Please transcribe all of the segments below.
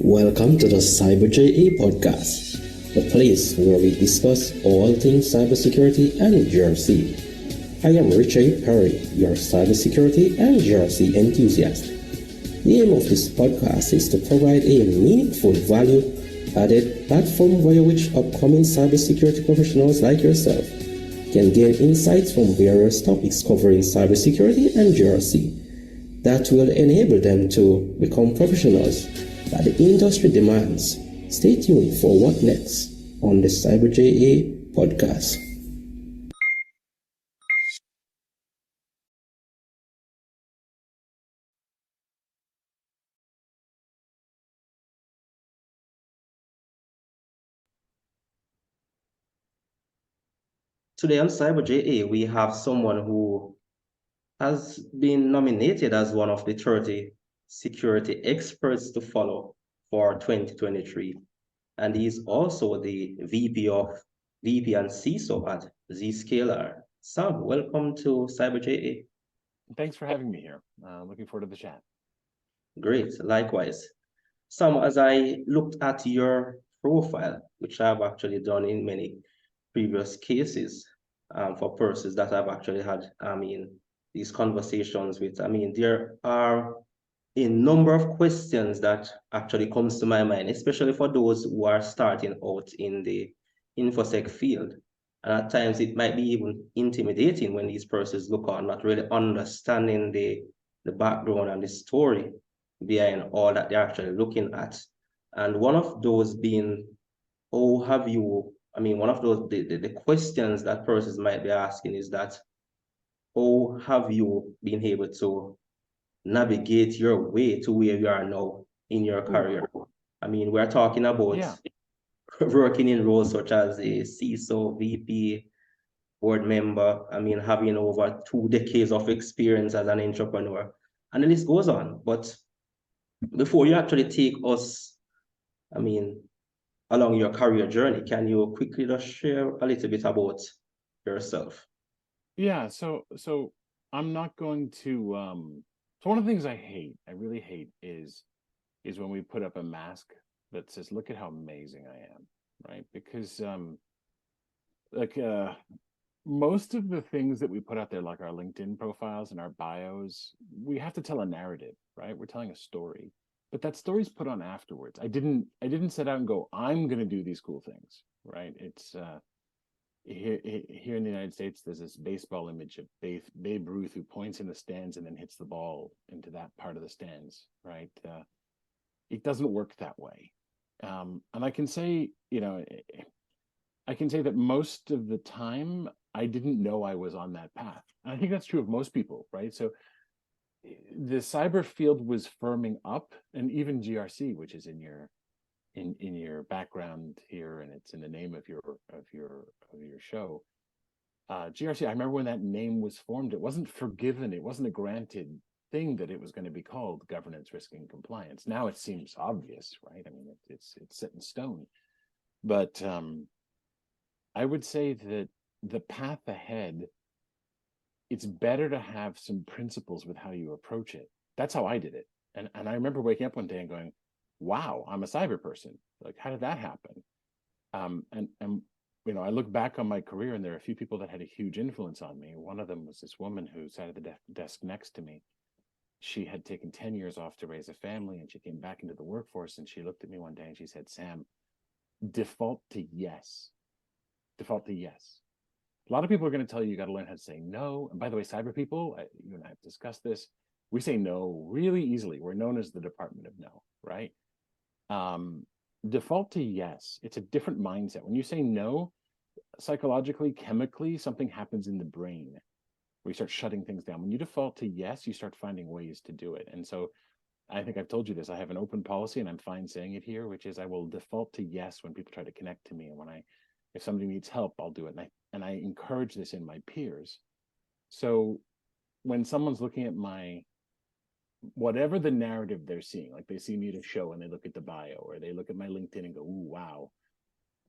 Welcome to the Cyber JA podcast, the place where we discuss all things cybersecurity and GRC. I am Richard Perry, your cybersecurity and GRC enthusiast. The aim of this podcast is to provide a meaningful value-added platform via which upcoming cybersecurity professionals like yourself can gain insights from various topics covering cybersecurity and GRC that will enable them to become professionals that the industry demands. Stay tuned for what next on the Cyber JA podcast. Today on Cyber JA, we have someone who has been nominated as one of the 30 security experts to follow for 2023. And he's also the VP and CISO at Zscaler. Sam, welcome to Cyber JA. Thanks for having me here. Looking forward to the chat. Great, likewise. Sam, as I looked at your profile, which I've actually done in many previous cases for persons that I've actually had, these conversations with, there are a number of questions that actually comes to my mind, especially for those who are starting out in the InfoSec field. And at times it might be even intimidating when these persons look on, not really understanding the background and the story behind all that they're actually looking at. And one of those being, oh, have you, one of those, the questions that persons might be asking is that, oh, have you been able to navigate your way to where you are now in your career? We're talking about working in roles such as a CISO, VP, board member, having over 2 decades of experience as an entrepreneur, and the list goes on. But before you actually take us, along your career journey, can you quickly just share a little bit about yourself? Yeah, so I'm not going to so one of the things I really hate is when we put up a mask that says, look at how amazing I am, right? Because most of the things that we put out there, like our LinkedIn profiles and our bios, we have to tell a narrative, right? We're telling a story. But that story's put on afterwards. I didn't set out and go, I'm going to do these cool things, right? It's here in the United States, there's this baseball image of Babe Ruth who points in the stands and then hits the ball into that part of the stands, right? It doesn't work that way. And I can say, I can say that most of the time, I didn't know I was on that path. And I think that's true of most people, right? So the cyber field was firming up, and even GRC, which is in your background here, and it's in the name of your show. GRC, I remember when that name was formed, it wasn't forgiven, it wasn't a granted thing that it was going to be called governance, risk, and compliance. Now it seems obvious, right? It's set in stone. But I would say that the path ahead, it's better to have some principles with how you approach it. That's how I did it. And I remember waking up one day and going, wow, I'm a cyber person. Like, how did that happen? And I look back on my career, and there are a few people that had a huge influence on me. One of them was this woman who sat at the desk next to me. She had taken 10 years off to raise a family, and she came back into the workforce, and she looked at me one day and she said, Sam, default to yes. Default to yes. A lot of people are going to tell you got to learn how to say no. And by the way, cyber people, you and I have discussed this. We say no really easily. We're known as the Department of No, right? Default to yes. It's a different mindset. When you say no, psychologically, chemically, something happens in the brain where you start shutting things down. When you default to yes, you start finding ways to do it. And so I think I've told you this. I have an open policy, and I'm fine saying it here, which is I will default to yes when people try to connect to me. And if somebody needs help, I'll do it. And I encourage this in my peers. So when someone's looking at whatever the narrative they're seeing, like they see me at a show and they look at the bio, or they look at my LinkedIn and go, ooh, wow,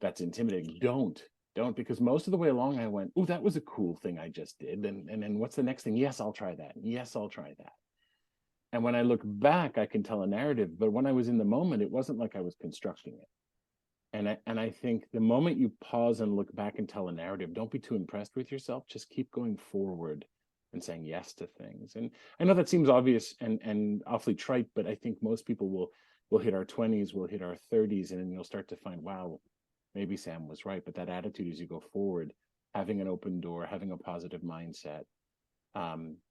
that's intimidating. Don't, because most of the way along I went, ooh, that was a cool thing I just did. And then what's the next thing? Yes, I'll try that. Yes, I'll try that. And when I look back, I can tell a narrative, but when I was in the moment, it wasn't like I was constructing it. And I think the moment you pause and look back and tell a narrative, don't be too impressed with yourself. Just keep going forward and saying yes to things. And I know that seems obvious and awfully trite, but I think most people will hit our 20s, will hit our 30s, and then you'll start to find, wow, maybe Sam was right. But that attitude as you go forward, having an open door, having a positive mindset,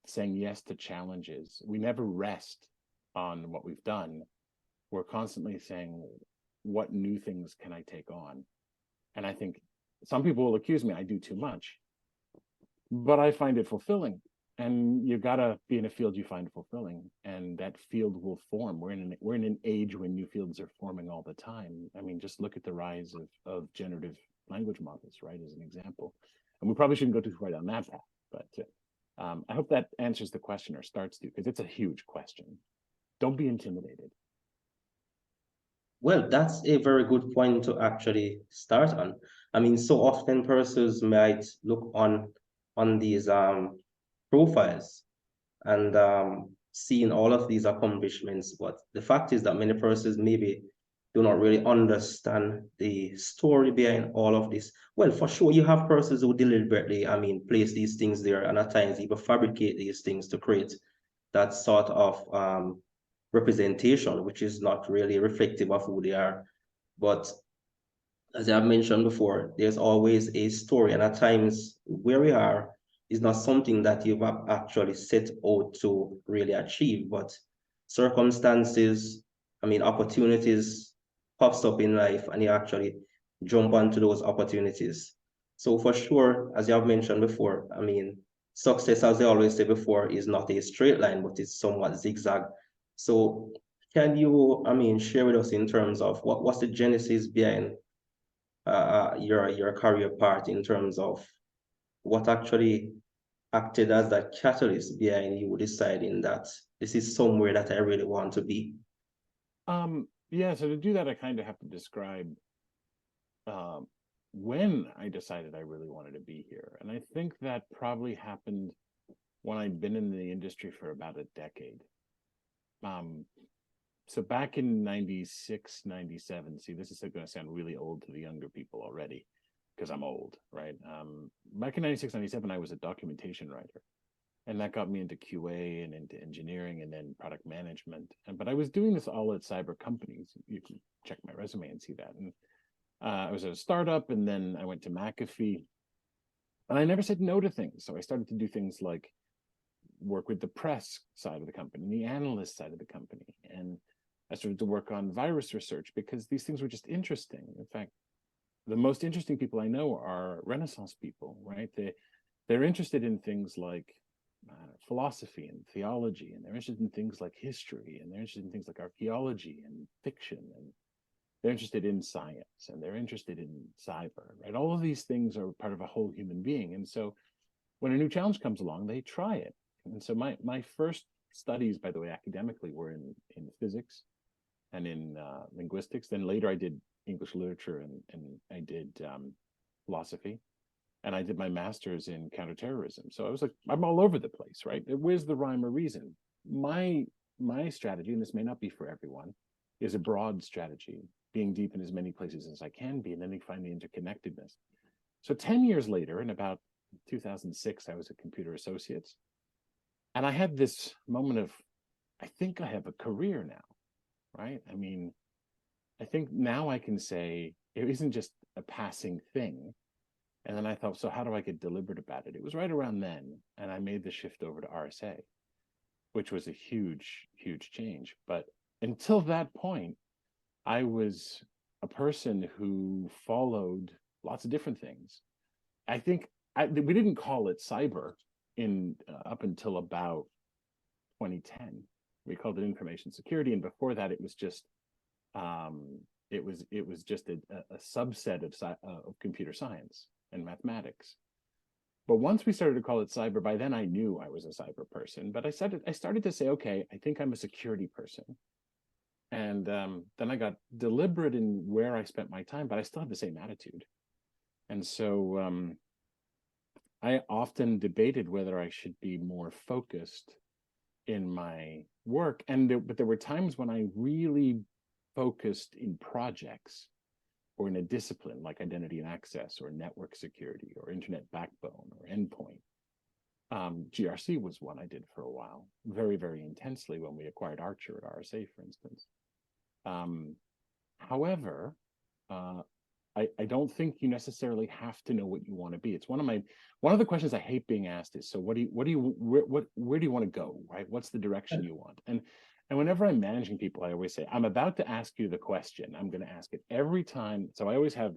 saying yes to challenges. We never rest on what we've done. We're constantly saying, what new things can I take on? And I think some people will accuse me I do too much, but I find it fulfilling. And you gotta be in a field you find fulfilling, and that field will form. We're in an age when new fields are forming all the time. I mean, just look at the rise of generative language models, right, as an example. And we probably shouldn't go too far down that path, but I hope that answers the question, or starts to, because it's a huge question. Don't be intimidated. Well, that's a very good point to actually start on. I mean, so often persons might look on these profiles and seeing all of these accomplishments, but the fact is that many persons maybe do not really understand the story behind all of this. Well, for sure, you have persons who deliberately, I mean, place these things there and at times even fabricate these things to create that sort of representation, which is not really reflective of who they are. But as I've mentioned before, there's always a story, and at times where we are is not something that you've actually set out to really achieve, but circumstances, I mean, opportunities pops up in life, and you actually jump onto those opportunities. So for sure, as you have mentioned before, I mean, success, as they always say before, is not a straight line, but it's somewhat zigzag. So can you, I mean, share with us in terms of what's the genesis behind your career path, in terms of what actually acted as that catalyst behind you deciding that this is somewhere that I really want to be? Yeah, so to do that, I kind of have to describe um, when I decided I really wanted to be here. And I think that probably happened when I'd been in the industry for about a decade. Um, so back in 96, 97, see, this is going to sound really old to the younger people already, because I'm old, right? Back in 96, 97, I was a documentation writer. And that got me into QA and into engineering and then product management. But I was doing this all at cyber companies. You can check my resume and see that. And I was at a startup, and then I went to McAfee. And I never said no to things. So I started to do things like work with the press side of the company, the analyst side of the company. And I started to work on virus research because these things were just interesting. In fact, the most interesting people I know are Renaissance people, right? They're interested in things like philosophy and theology, and they're interested in things like history, and they're interested in things like archaeology and fiction, and they're interested in science, and they're interested in cyber, right? All of these things are part of a whole human being. And so when a new challenge comes along, they try it. And so my first studies, by the way, academically, were in physics and in linguistics. Then later I did English literature, and I did philosophy. And I did my master's in counterterrorism. So I was like, I'm all over the place, right? Where's the rhyme or reason? My strategy, and this may not be for everyone, is a broad strategy, being deep in as many places as I can be, and then you find the interconnectedness. So 10 years later, in about 2006, I was at Computer Associates. And I had this moment of, I think I have a career now, right? I mean, I think now I can say it isn't just a passing thing. And then I thought, so how do I get deliberate about it? It was right around then, and I made the shift over to RSA, which was a huge, huge change. But until that point, I was a person who followed lots of different things. I think we didn't call it cyber in up until about 2010. We called it information security, and before that, it was just just a subset of computer science and mathematics. But once we started to call it cyber, by then I knew I was a cyber person. But I started to say, okay, I think I'm a security person. And then I got deliberate in where I spent my time, but I still have the same attitude. And so I often debated whether I should be more focused in my work. But there were times when I really focused in projects or in a discipline like identity and access or network security or internet backbone or endpoint. GRC was one I did for a while, very, very intensely when we acquired Archer at RSA, for instance. However, I don't think you necessarily have to know what you want to be. It's one of the questions I hate being asked is, so where do you want to go, right? What's the direction you want? And whenever I'm managing people, I always say, I'm about to ask you the question. I'm going to ask it every time. So I always have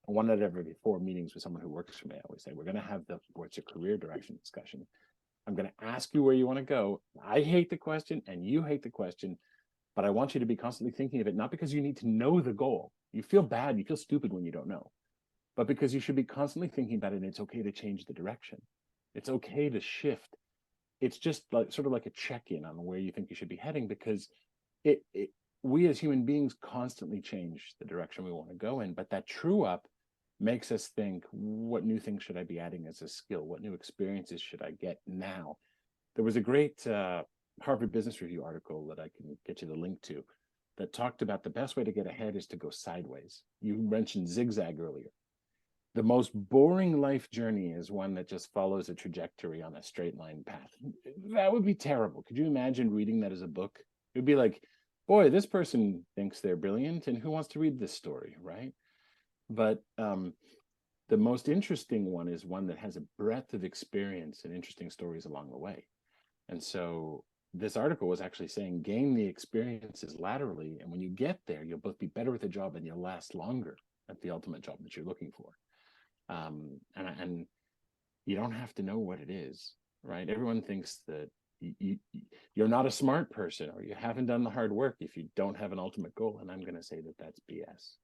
one out of every 4 meetings with someone who works for me. I always say, we're going to have what's your career direction discussion. I'm going to ask you where you want to go. I hate the question and you hate the question, but I want you to be constantly thinking of it, not because you need to know the goal. You feel bad, you feel stupid when you don't know, but because you should be constantly thinking about it, and it's okay to change the direction. It's okay to shift. It's just like sort of like a check-in on where you think you should be heading, because we as human beings constantly change the direction we want to go in, but that true up makes us think, what new things should I be adding as a skill? What new experiences should I get now? There was a great Harvard Business Review article that I can get you the link to that talked about the best way to get ahead is to go sideways. You mentioned zigzag earlier. The most boring life journey is one that just follows a trajectory on a straight line path. That would be terrible. Could you imagine reading that as a book? It would be like, boy, this person thinks they're brilliant, and who wants to read this story, right? But the most interesting one is one that has a breadth of experience and interesting stories along the way. And so this article was actually saying, gain the experiences laterally, and when you get there, you'll both be better at the job and you'll last longer at the ultimate job that you're looking for. And you don't have to know what it is, right? Everyone thinks that you're not a smart person or you haven't done the hard work if you don't have an ultimate goal. And I'm going to say that that's BS.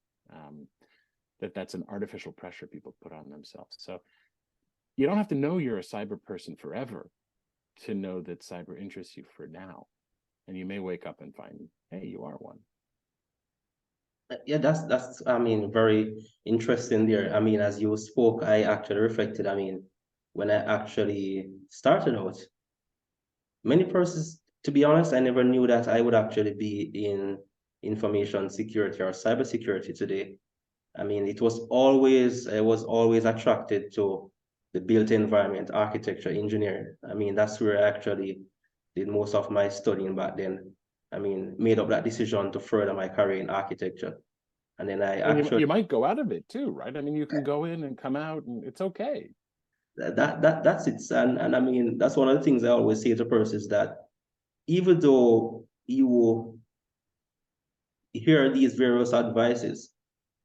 That's an artificial pressure people put on themselves. So you don't have to know you're a cyber person forever to know that cyber interests you for now. And you may wake up and find, hey, you are one. Yeah, that's very interesting there. As you spoke, I actually reflected. When I actually started out, many persons, to be honest, I never knew that I would actually be in information security or cybersecurity today. I was always attracted to the built environment, architecture, engineering. That's where I actually did most of my studying back then. Made up that decision to further my career in architecture. And then I And actually, you might go out of it too, right? I mean, you can go in and come out and it's okay. that's it. And that's one of the things I always say to persons, that even though you hear these various advices,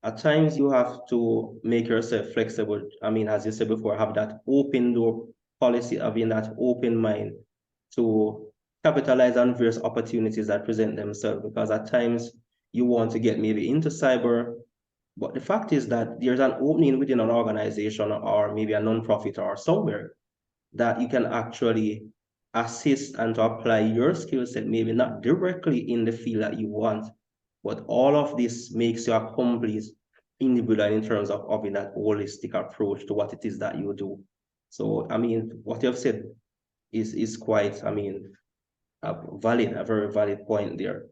at times you have to make yourself flexible. As you said before, have that open door policy, having that open mind to capitalize on various opportunities that present themselves. Because at times you want to get maybe into cyber, but the fact is that there's an opening within an organization or maybe a nonprofit or somewhere that you can actually assist and to apply your skill set, maybe not directly in the field that you want, but all of this makes you a complete individual in terms of having that holistic approach to what it is that you do. So, what you've said is quite, a very valid point there.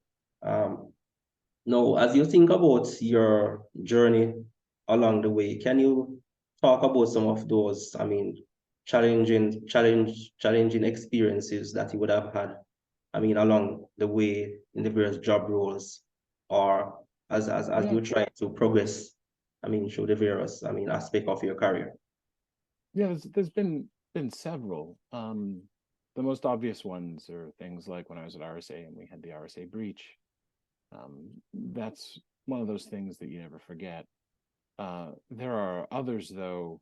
Now, as you think about your journey along the way, can you talk about some of those, challenging experiences that you would have had, along the way in the various job roles, or as Yeah. you try to progress, through the various, aspect of your career? Yeah, there's been several. The most obvious ones are things like when I was at RSA and we had the RSA breach. That's one of those things that you never forget. There are others, though.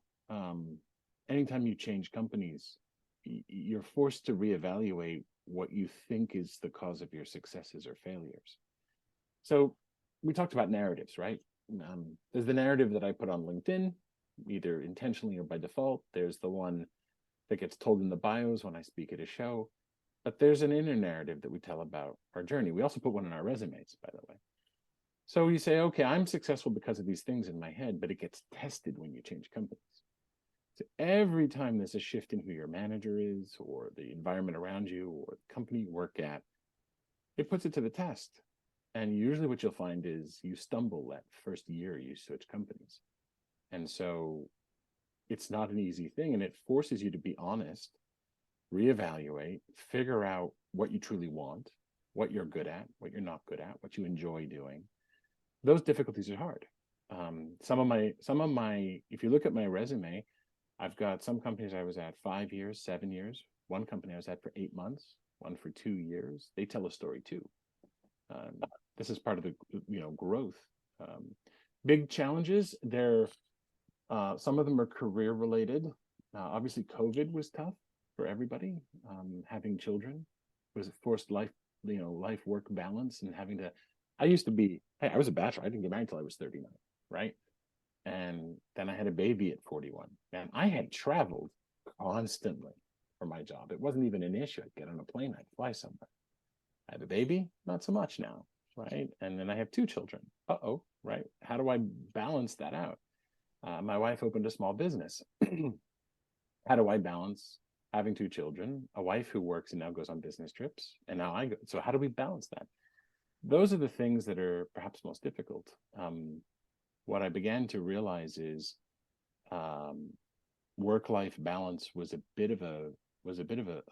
Anytime you change companies, you're forced to reevaluate what you think is the cause of your successes or failures. So we talked about narratives, right? There's the narrative that I put on LinkedIn, either intentionally or by default. There's the one that gets told in the bios when I speak at a show. But there's an inner narrative that we tell about our journey. We also put one in our resumes, by the way. So you say, okay, I'm successful because of these things in my head, but it gets tested when you change companies. So every time there's a shift in who your manager is, or the environment around you, or the company you work at, it puts it to the test. And usually what you'll find is you stumble that first year you switch companies. And so it's not an easy thing, and it forces you to be honest, reevaluate, figure out what you truly want, what you're good at, what you're not good at, what you enjoy doing. Those difficulties are hard. Some of my, if you look at my resume, I've got some companies I was at 5 years, 7 years. One company I was at for 8 months, one for 2 years. They tell a story too. This is part of the growth. Big challenges. Some of them are career related. Obviously, COVID was tough for everybody. Having children was a forced life work balance, and having to. I was a bachelor. I didn't get married until I was 39, right? And then I had a baby at 41. And I had traveled constantly for my job. It wasn't even an issue. I'd get on a plane, I'd fly somewhere. I have a baby, not so much now, right? And then I have 2 children. Right? How do I balance that out? My wife opened a small business. How do I balance having 2 children, a wife who works and now goes on business trips, and now I go? So how do we balance that? Those are the things that are perhaps most difficult. What I began to realize is work-life balance was a bit of a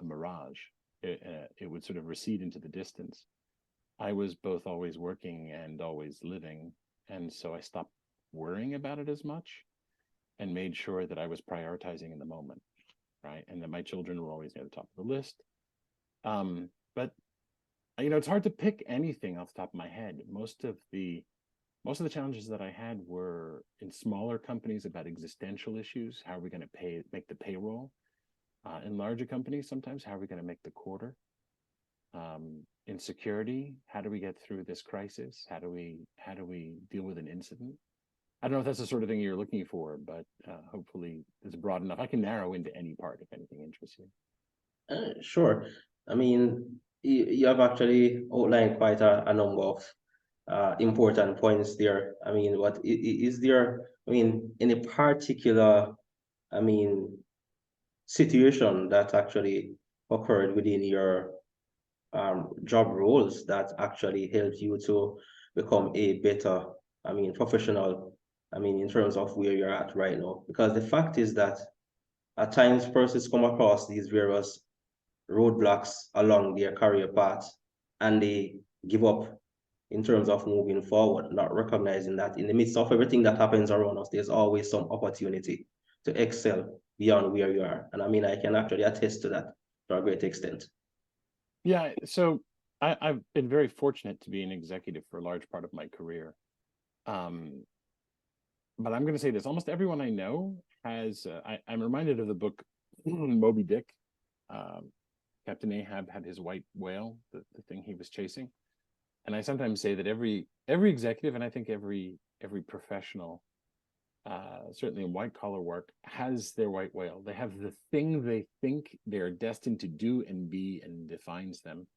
mirage. It would sort of recede into the distance. I was both always working and always living, and so I stopped worrying about it as much and made sure that I was prioritizing in the moment, right? And that my children were always near the top of the list. But it's hard to pick anything off the top of my head. Most of the challenges that I had were in smaller companies about existential issues. How are we going to make the payroll? In larger companies, sometimes, how are we going to make the quarter? In security, how do we get through this crisis? How do we deal with an incident? I don't know if that's the sort of thing you're looking for, but hopefully it's broad enough. I can narrow into any part if anything interests you. Sure. I mean, you have actually outlined quite a number of important points there. I mean, what is there? I mean, any particular, I mean, situation that actually occurred within your job roles that actually helped you to become a better, I mean, professional, I mean, in terms of where you're at right now? Because the fact is that at times persons come across these various roadblocks along their career path and they give up in terms of moving forward, not recognizing that in the midst of everything that happens around us, there's always some opportunity to excel beyond where you are. And I mean, I can actually attest to that to a great extent. Yeah, so I've been very fortunate to be an executive for a large part of my career. But I'm going to say this, almost everyone I know has, I'm reminded of the book Moby Dick. Captain Ahab had his white whale, the thing he was chasing. And I sometimes say that every executive, and I think every professional, certainly in white collar work, has their white whale. They have the thing they think they're destined to do and be, and defines them.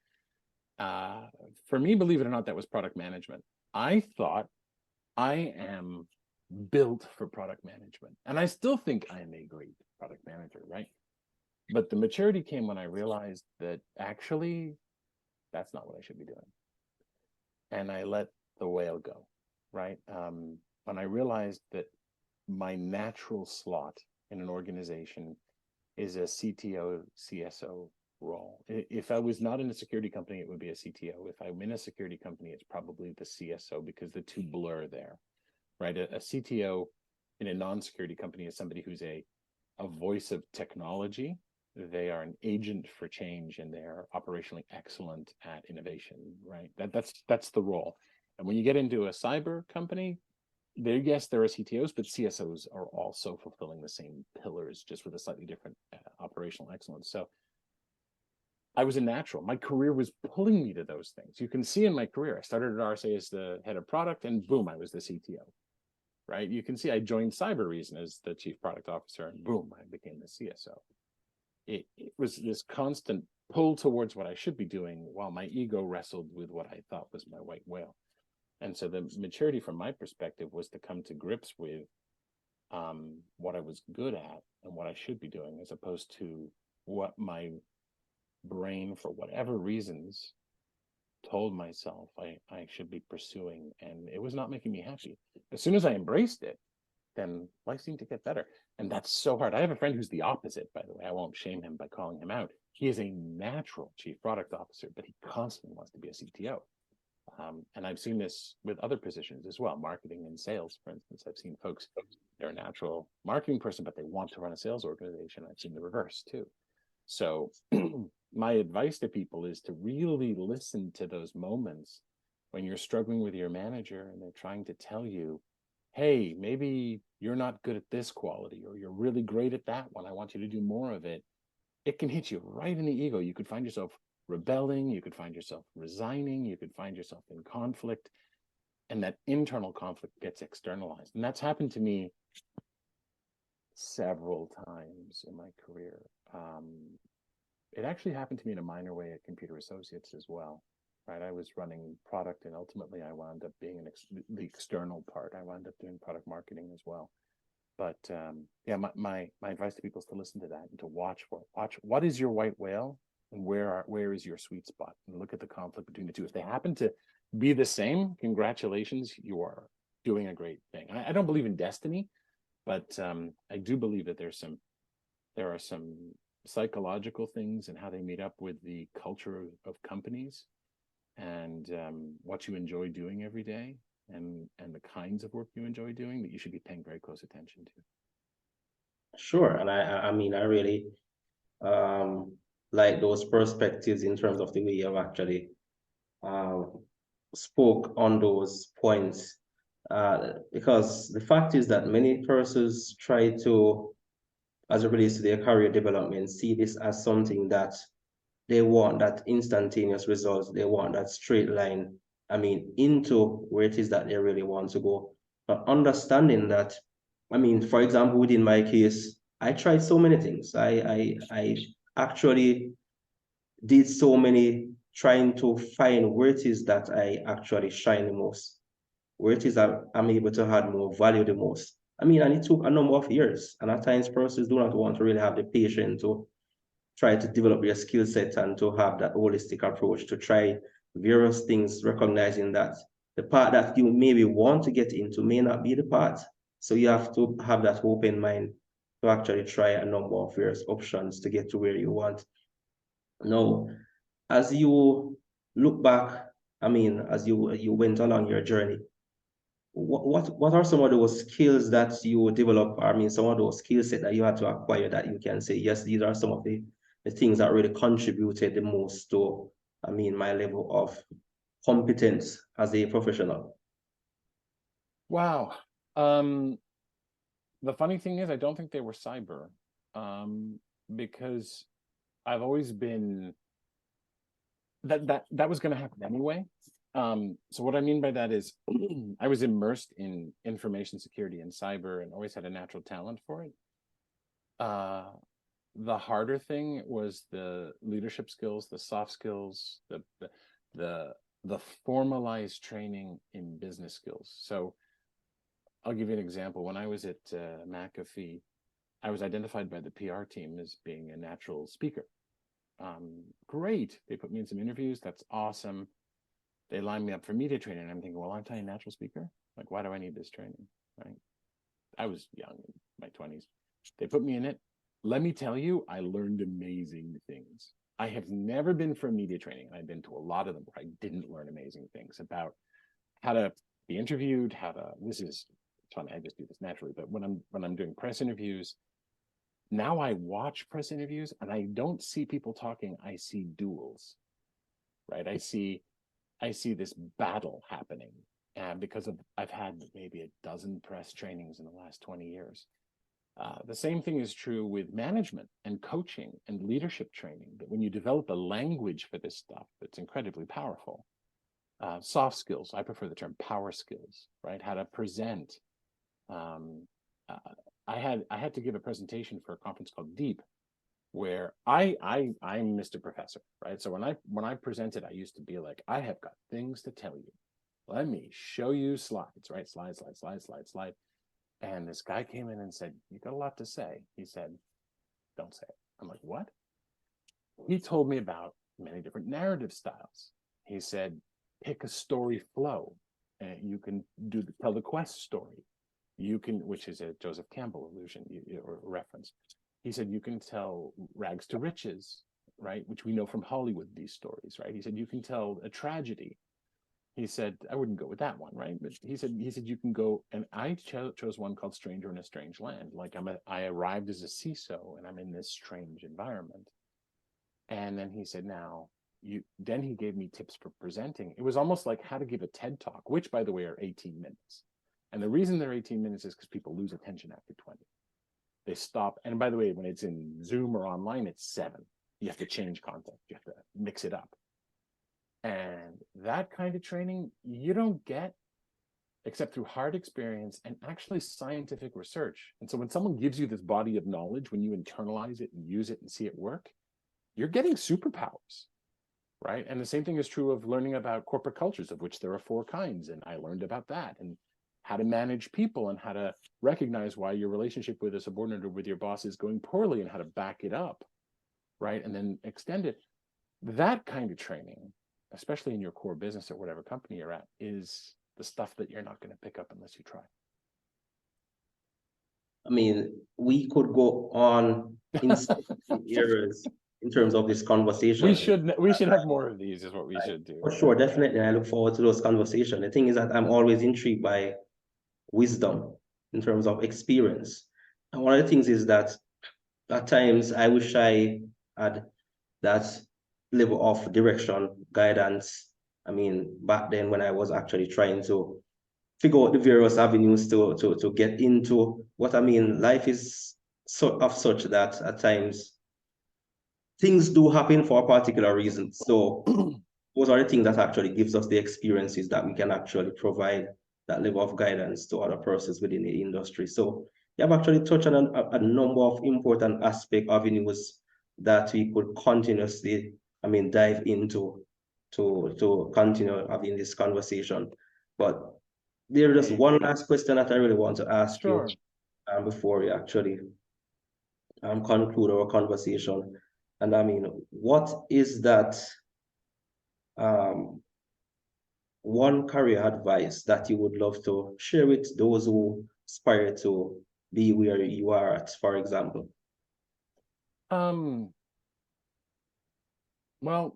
For me, believe it or not, that was product management. I thought I am built for product management, and I still think I am a great product manager, right? But the maturity came when I realized that actually that's not what I should be doing. And I let the whale go, right? When I realized that my natural slot in an organization is a CTO, CSO role. If I was not in a security company, it would be a CTO. If I'm in a security company, it's probably the CSO, because the two blur there, right? A CTO in a non-security company is somebody who's a voice of technology. They are an agent for change, and they're operationally excellent at innovation, right? That's the role. And when you get into a cyber company, yes, there are CTOs, but CSOs are also fulfilling the same pillars, just with a slightly different operational excellence. So I was a natural. My career was pulling me to those things. You can see in my career, I started at RSA as the head of product, and boom, I was the CTO, right? You can see I joined Cybereason as the chief product officer, and boom, I became the CSO. It was this constant pull towards what I should be doing, while my ego wrestled with what I thought was my white whale. And so the maturity from my perspective was to come to grips with what I was good at and what I should be doing, as opposed to what my brain, for whatever reasons, told myself I should be pursuing, and it was not making me happy. As soon as I embraced it, then life seemed to get better. And that's so hard. I have a friend who's the opposite, by the way. I won't shame him by calling him out. He is a natural chief product officer, but he constantly wants to be a CTO. And I've seen this with other positions as well, marketing and sales, for instance. I've seen folks, they're a natural marketing person, but they want to run a sales organization. I've seen the reverse too. So my advice to people is to really listen to those moments when you're struggling with your manager and they're trying to tell you, hey, maybe you're not good at this quality, or you're really great at that one. I want you to do more of it. It can hit you right in the ego. You could find yourself rebelling. You could find yourself resigning. You could find yourself in conflict. And that internal conflict gets externalized. And that's happened to me several times in my career. It actually happened to me in a minor way at Computer Associates as well. Right, I was running product, and ultimately I wound up being the external part. I wound up doing product marketing as well. But yeah, my advice to people is to listen to that and to watch what is your white whale, and where is your sweet spot, and look at the conflict between the two. If they happen to be the same, congratulations, you are doing a great thing. I don't believe in destiny, but I do believe that there are some psychological things and how they meet up with the culture of companies, and what you enjoy doing every day, and the kinds of work you enjoy doing, that you should be paying very close attention to. Sure. And I mean, I really like those perspectives in terms of the way you've actually um, spoke on those points. Because the fact is that many persons try to, as it relates to their career development, see this as something that they want, that instantaneous results. They want that straight line, I mean, into where it is that they really want to go. But understanding that, I mean, for example, within my case, I tried so many things. I actually did so many, trying to find where it is that I actually shine the most, where it is that I'm able to add more value the most. I mean, and it took a number of years. And at times, persons do not want to really have the patience to try to develop your skill set and to have that holistic approach to try various things, recognizing that the part that you maybe want to get into may not be the part. So you have to have that open mind to actually try a number of various options to get to where you want. Now, as you look back, I mean, as you went along your journey, what are some of those skills that you develop? I mean, some of those skill set that you had to acquire that you can say, yes, these are some of the things that really contributed the most to, I mean, my level of competence as a professional. Wow. The funny thing is, I don't think they were cyber, because I've always been that was going to happen anyway. So what I mean by that is I was immersed in information security and cyber and always had a natural talent for it. The harder thing was the leadership skills, the soft skills, the formalized training in business skills. So I'll give you an example. When I was at McAfee, I was identified by the PR team as being a natural speaker. Great. They put me in some interviews. That's awesome. They lined me up for media training. And I'm thinking, well, aren't I a natural speaker? Like, why do I need this training? Right. I was young, in my 20s. They put me in it. Let me tell you, I learned amazing things. I have never been for media training, and I've been to a lot of them where I didn't learn amazing things about how to be interviewed, this is funny, I just do this naturally, but when I'm doing press interviews, now I watch press interviews and I don't see people talking, I see duels, right? I see this battle happening, because I've had maybe a dozen press trainings in the last 20 years. The same thing is true with management and coaching and leadership training, that when you develop a language for this stuff, it's incredibly powerful. Soft skills, I prefer the term power skills, right? How to present. I had to give a presentation for a conference called Deep, where I'm Mr. Professor, right? So when I presented, I used to be like, I have got things to tell you. Let me show you slides, right? Slide. And this guy came in and said, you got a lot to say. He said, don't say it. I'm like, what? He told me about many different narrative styles. He said, pick a story flow. You can tell the quest story. You can, which is a Joseph Campbell allusion or reference. He said, you can tell rags to riches, right? Which we know from Hollywood, these stories, right? He said, you can tell a tragedy. He said, I wouldn't go with that one, right? But he said you can go, and I chose one called Stranger in a Strange Land. Like I arrived as a CISO and I'm in this strange environment. And then he said, then he gave me tips for presenting. It was almost like how to give a TED talk, which by the way are 18 minutes. And the reason they're 18 minutes is because people lose attention after 20. They stop. And by the way, when it's in Zoom or online, it's 7. You have to change content. You have to mix it up. And that kind of training, you don't get except through hard experience and actually scientific research. And so when someone gives you this body of knowledge, when you internalize it and use it and see it work, you're getting superpowers, right? And the same thing is true of learning about corporate cultures, of which there are 4 kinds. And I learned about that and how to manage people and how to recognize why your relationship with a subordinate or with your boss is going poorly and how to back it up, right? And then extend it. That kind of training, especially in your core business or whatever company you're at, is the stuff that you're not going to pick up unless you try. I mean, we could go on in areas in terms of this conversation. We should have more of these, is what we should do. For sure, definitely. I look forward to those conversations. The thing is that I'm always intrigued by wisdom in terms of experience. And one of the things is that at times I wish I had that level of direction, guidance. I mean, back then when I was actually trying to figure out the various avenues to get into what I mean, life is such that at times things do happen for a particular reason. So those are the things that actually gives us the experiences that we can actually provide that level of guidance to other persons within the industry. So you have actually touched on a number of important aspect avenues that we could continuously, dive into to continue having this conversation. But there's just one last question that I really want to ask you before we actually conclude our conversation. And I mean, what is that one career advice that you would love to share with those who aspire to be where you are at, for example? Well,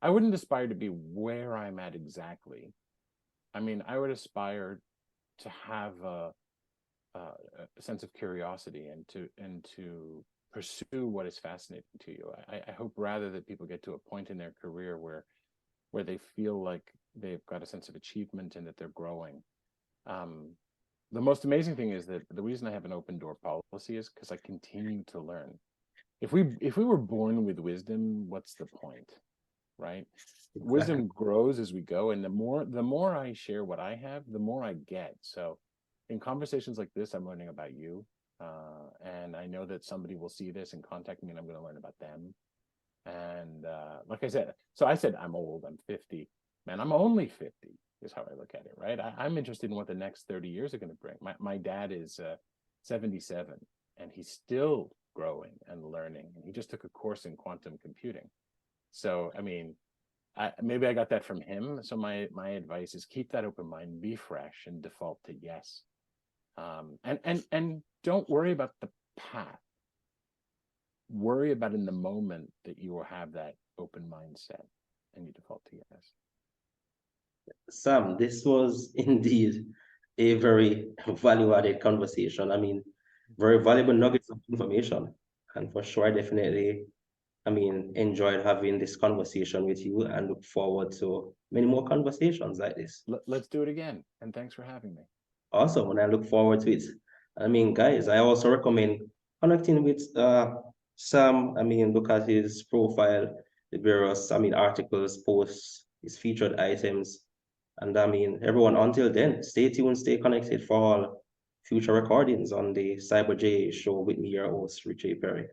I wouldn't aspire to be where I'm at exactly. I mean, I would aspire to have a sense of curiosity and to pursue what is fascinating to you. I hope rather that people get to a point in their career where they feel like they've got a sense of achievement and that they're growing. The most amazing thing is that the reason I have an open door policy is because I continue to learn. If we were born with wisdom, what's the point, right? Exactly. Wisdom grows as we go, and the more I share what I have, the more I get. So in conversations like this, I'm learning about you, and I know that somebody will see this and contact me, and I'm going to learn about them. And like I said, I'm old, I'm 50. Man, I'm only 50 is how I look at it, right? I'm interested in what the next 30 years are going to bring. My dad is 77, and he's still growing and learning. And he just took a course in quantum computing. So, I mean, maybe I got that from him. So my advice is keep that open mind, be fresh, and default to yes. And don't worry about the path. Worry about in the moment that you will have that open mindset and you default to yes. Sam, this was indeed a very value-added conversation. I mean, very valuable nuggets of information. And for sure, I definitely, enjoyed having this conversation with you and look forward to many more conversations like this. Let's do it again. And thanks for having me. Awesome. And I look forward to it. I mean, guys, I also recommend connecting with Sam. Look at his profile, the various, articles, posts, his featured items. And everyone, until then, stay tuned, stay connected for all future recordings on the Cyber J show with me, your host, Richie Perry.